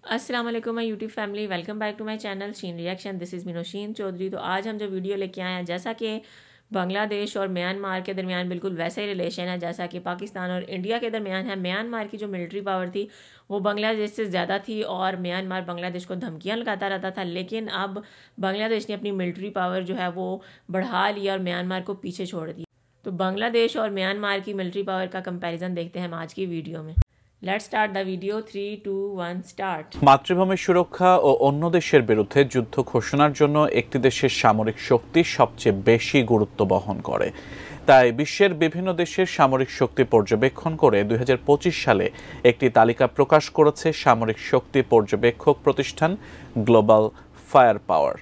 अस्सलाम वालेकुम my YouTube family, welcome back to my channel Sheen reaction. This is Minoshin Chowdhury. तो आज हम जो वीडियो लेके आए हैं, जैसा कि बांग्लादेश और म्यांमार के दरमियान बिल्कुल वैसा ही रिलेशन है जैसा कि पाकिस्तान और इंडिया के दरमियान है। म्यांमार की जो मिलिट्री पावर थी वो बांग्लादेश से ज़्यादा थी और म्यांमार बांग्लादेश को धमकियाँ लगाता रहता था, लेकिन अब बांग्लादेश ने अपनी मिलिट्री पावर जो है वो बढ़ा लिया और म्यांमार को पीछे छोड़ दिया। तो बांग्लादेश और म्यांमार की मिलिट्री पावर का कंपैरिजन देखते हैं हम आज की वीडियो में। Let's start the video. 3, 2, 1 start. মাতৃভূমি সুরক্ষা ও অন্য দেশের বিরুদ্ধে যুদ্ধ ঘোষণার জন্য একটি দেশের সামরিক শক্তি সবচেয়ে বেশি গুরুত্ব বহন করে। তাই বিশ্বের বিভিন্ন দেশের সামরিক শক্তি পর্যবেক্ষণ করে 2025 সালে একটি তালিকা প্রকাশ করেছে সামরিক শক্তি পর্যবেক্ষক প্রতিষ্ঠান গ্লোবাল ফায়ার পাওয়ার।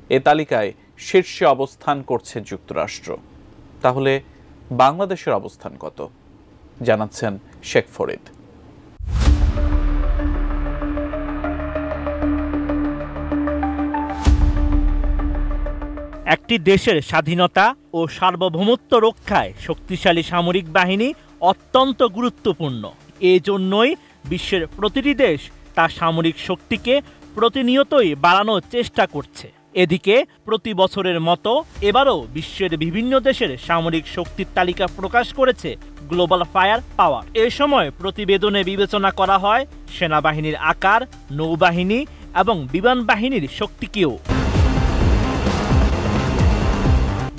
এই তালিকায় শীর্ষে অবস্থান করছে যুক্তরাষ্ট্র। তাহলে বাংলাদেশের অবস্থান কত, জানাচ্ছেন শেখ ফরিদ। একটি দেশের স্বাধীনতা ও সার্বভৌমত্ব রক্ষায় শক্তিশালী সামরিক বাহিনী অত্যন্ত গুরুত্বপূর্ণ। এজন্যই বিশ্বের প্রতিটি দেশ তার সামরিক শক্তিকে প্রতিনিয়তই বাড়ানোর চেষ্টা করছে। এদিকে প্রতি বছরের মতো এবারও বিশ্বের বিভিন্ন দেশের সামরিক শক্তির তালিকা প্রকাশ করেছে গ্লোবাল ফায়ার পাওয়ার। এ সময় প্রতিবেদনে বিবেচনা করা হয় সেনাবাহিনীর আকার, নৌবাহিনী এবং বিমান বাহিনীর শক্তিকেও।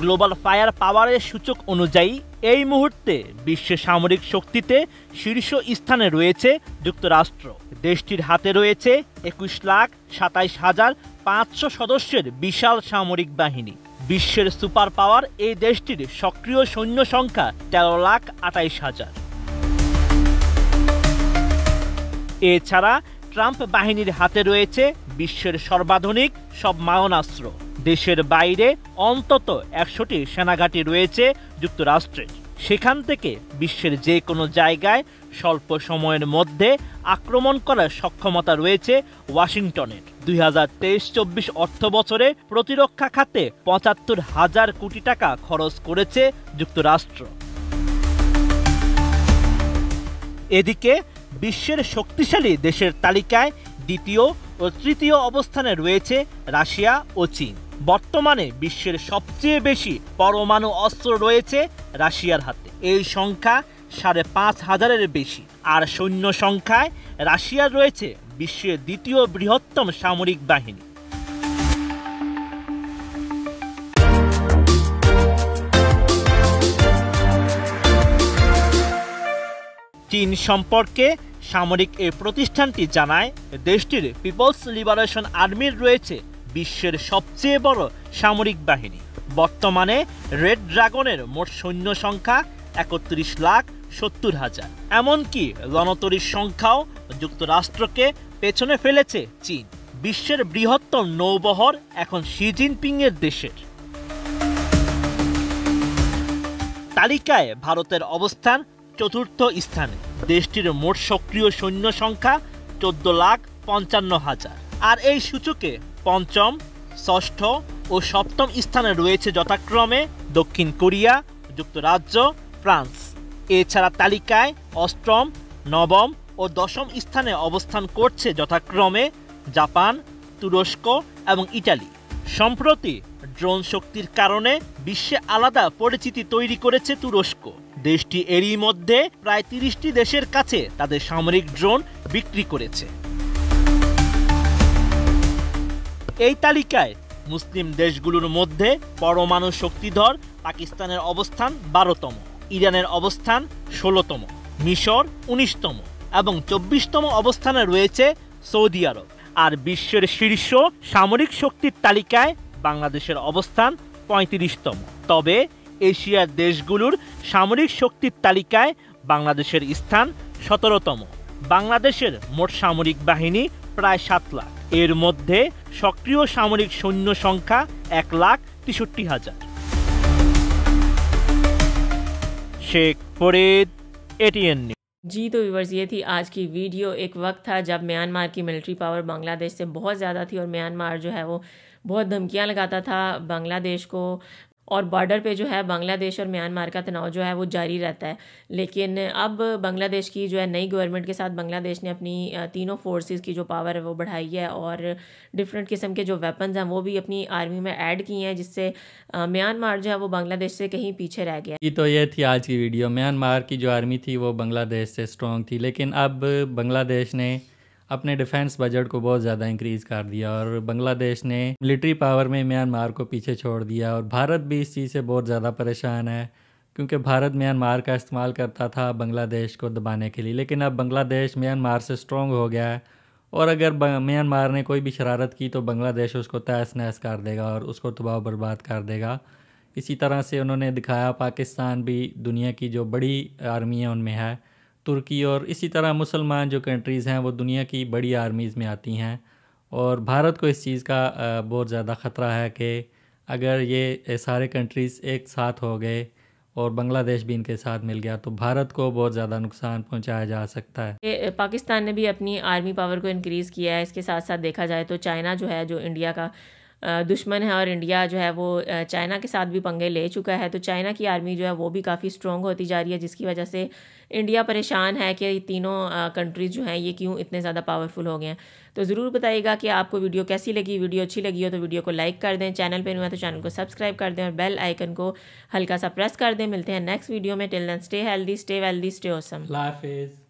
গ্লোবাল ফায়ার পাওয়ারের সূচক অনুযায়ী এই মুহূর্তে বিশ্বের সামরিক শক্তিতে শীর্ষ স্থানে রয়েছে যুক্তরাষ্ট্র। দেশটির হাতে রয়েছে 21,27,500 সদস্যের বিশাল সামরিক বাহিনী। বিশ্বের সুপার পাওয়ার এই দেশটির সক্রিয় সৈন্য সংখ্যা 13,28,000। এছাড়া ট্রাম্প বাহিনীর হাতে রয়েছে বিশ্বের সর্বাধুনিক সব মারণাস্ত্র। দেশের বাইরে অন্তত 100টি সেনাঘাঁটি রয়েছে যুক্তরাষ্ট্রের। সেখান থেকে বিশ্বের যে কোনো জায়গায় স্বল্প সময়ের মধ্যে আক্রমণ করার সক্ষমতা রয়েছে ওয়াশিংটনের। 2023-24 অর্থ বছরে প্রতিরক্ষা খাতে 75,000 কোটি টাকা খরচ করেছে যুক্তরাষ্ট্র। এদিকে বিশ্বের শক্তিশালী দেশের তালিকায় দ্বিতীয় ও তৃতীয় অবস্থানে রয়েছে রাশিয়া ও চীন। বর্তমানে বিশ্বের সবচেয়ে বেশি পরমাণু অস্ত্র রয়েছে রাশিয়ার হাতে। এই সংখ্যা 5,500-এর বেশি। আর সৈন্য সংখ্যায় রাশিয়ার রয়েছে বিশ্বের দ্বিতীয় বৃহত্তম সামরিক বাহিনী। চীন সম্পর্কে সামরিক এই প্রতিষ্ঠানটি জানায়, দেশটির পিপলস লিবারেশন আর্মির রয়েছে বিশ্বের সবচেয়ে বড় সামরিক বাহিনী। বর্তমানে রেড ড্রাগনের মোট সৈন্য সংখ্যা 31,70,000। এমনকি রণতরীর সংখ্যাও যুক্তরাষ্ট্রকে পেছনে ফেলেছে চীন। বিশ্বের বৃহত্তম নৌবহর এখন শি জিনপিং এর দেশের। তালিকায় ভারতের অবস্থান চতুর্থ স্থানে। দেশটির মোট সক্রিয় সৈন্য সংখ্যা 14,55,000। আর এই সূচকে পঞ্চম, ষষ্ঠ ও সপ্তম স্থানে রয়েছে যথাক্রমে দক্ষিণ কোরিয়া, যুক্তরাজ্য, ফ্রান্স। এছাড়া তালিকায় অষ্টম, নবম ও দশম স্থানে অবস্থান করছে যথাক্রমে জাপান, তুরস্ক এবং ইটালি। সম্প্রতি ড্রোন শক্তির কারণে বিশ্বে আলাদা পরিচিতি তৈরি করেছে তুরস্ক। দেশটি এরই মধ্যে প্রায় 30টি দেশের কাছে তাদের সামরিক ড্রোন বিক্রি করেছে। এই তালিকায় মুসলিম দেশগুলোর মধ্যে পরমাণু শক্তিধর পাকিস্তানের অবস্থান 12তম, ইরানের অবস্থান 16তম, মিশর 19তম এবং 24তম অবস্থানে রয়েছে সৌদি আরব। আর বিশ্বের শীর্ষ সামরিক শক্তির তালিকায় বাংলাদেশের অবস্থান 35তম। তবে এশিয়ার দেশগুলোর সামরিক শক্তির তালিকায় বাংলাদেশের স্থান 17তম। বাংলাদেশের মোট সামরিক বাহিনী প্রায় 7 লাখ। এর মধ্যে সক্রিয় সামরিক সৈন্য সংখ্যা 1,63,000। Sheikh Farid, ATN news. जी तो व्यूवर्स, ये थी आज की वीडियो। एक वक्त था जब म्यांमार की मिलिट्री पावर बांग्लादेश से बहुत ज़्यादा थी और म्यांमार जो है वो बहुत धमकियां लगाता था बांग्लादेश को और बॉर्डर पे जो है बांग्लादेश और म्यांमार का तनाव जो है वो जारी रहता है। लेकिन अब बांग्लादेश की जो है नई गवर्नमेंट के साथ बांग्लादेश ने अपनी तीनों फोर्सेस की जो पावर है वो बढ़ाई है और डिफरेंट किस्म के जो वेपन्स हैं वो भी अपनी आर्मी में ऐड किए हैं, जिससे म्यांमार जो है वो बांग्लादेश से कहीं पीछे रह गया। ये तो ये थी आज की वीडियो। म्यांमार की जो आर्मी थी वो बांग्लादेश से स्ट्रॉन्ग थी, लेकिन अब बांग्लादेश ने अपने डिफेंस बजट को बहुत ज़्यादा इंक्रीज़ कर दिया और बांग्लादेश ने मिलिट्री पावर में म्यांमार को पीछे छोड़ दिया। और भारत भी इस चीज़ से बहुत ज़्यादा परेशान है, क्योंकि भारत म्यांमार का इस्तेमाल करता था बांग्लादेश को दबाने के लिए, लेकिन अब बांग्लादेश म्यांमार से स्ट्रॉन्ग हो गया है और अगर म्यांमार ने कोई भी शरारत की तो बांग्लादेश उसको तहस नहस कर देगा और उसको तबाह बर्बाद कर देगा। इसी तरह से उन्होंने दिखाया, पाकिस्तान भी दुनिया की जो बड़ी आर्मी है उनमें है, तुर्की और इसी तरह मुसलमान जो कंट्रीज़ हैं वो दुनिया की बड़ी आर्मीज़ में आती हैं। और भारत को इस चीज़ का बहुत ज़्यादा ख़तरा है कि अगर ये सारे कंट्रीज़ एक साथ हो गए और बांग्लादेश भी इनके साथ मिल गया तो भारत को बहुत ज़्यादा नुकसान पहुंचाया जा सकता है। पाकिस्तान ने भी अपनी आर्मी पावर को इंक्रीज़ किया है। इसके साथ साथ देखा जाए तो चाइना जो है, जो इंडिया का दुश्मन है और इंडिया जो है वो चाइना के साथ भी पंगे ले चुका है, तो चाइना की आर्मी जो है वो भी काफ़ी स्ट्रॉन्ग होती जा रही है, जिसकी वजह से इंडिया परेशान है कि ये तीनों कंट्रीज़ जो हैं ये क्यों इतने ज़्यादा पावरफुल हो गए हैं। तो ज़रूर बताइएगा कि आपको वीडियो कैसी लगी। वीडियो अच्छी लगी हो तो वीडियो को लाइक कर दें, चैनल पर नहीं हुआ तो चैनल को सब्सक्राइब कर दें और बेल आइकन को हल्का सा प्रेस कर दें। मिलते हैं नेक्स्ट वीडियो में। Till then stay healthy, stay wealthy, stay awesome. Allah हाफिज़।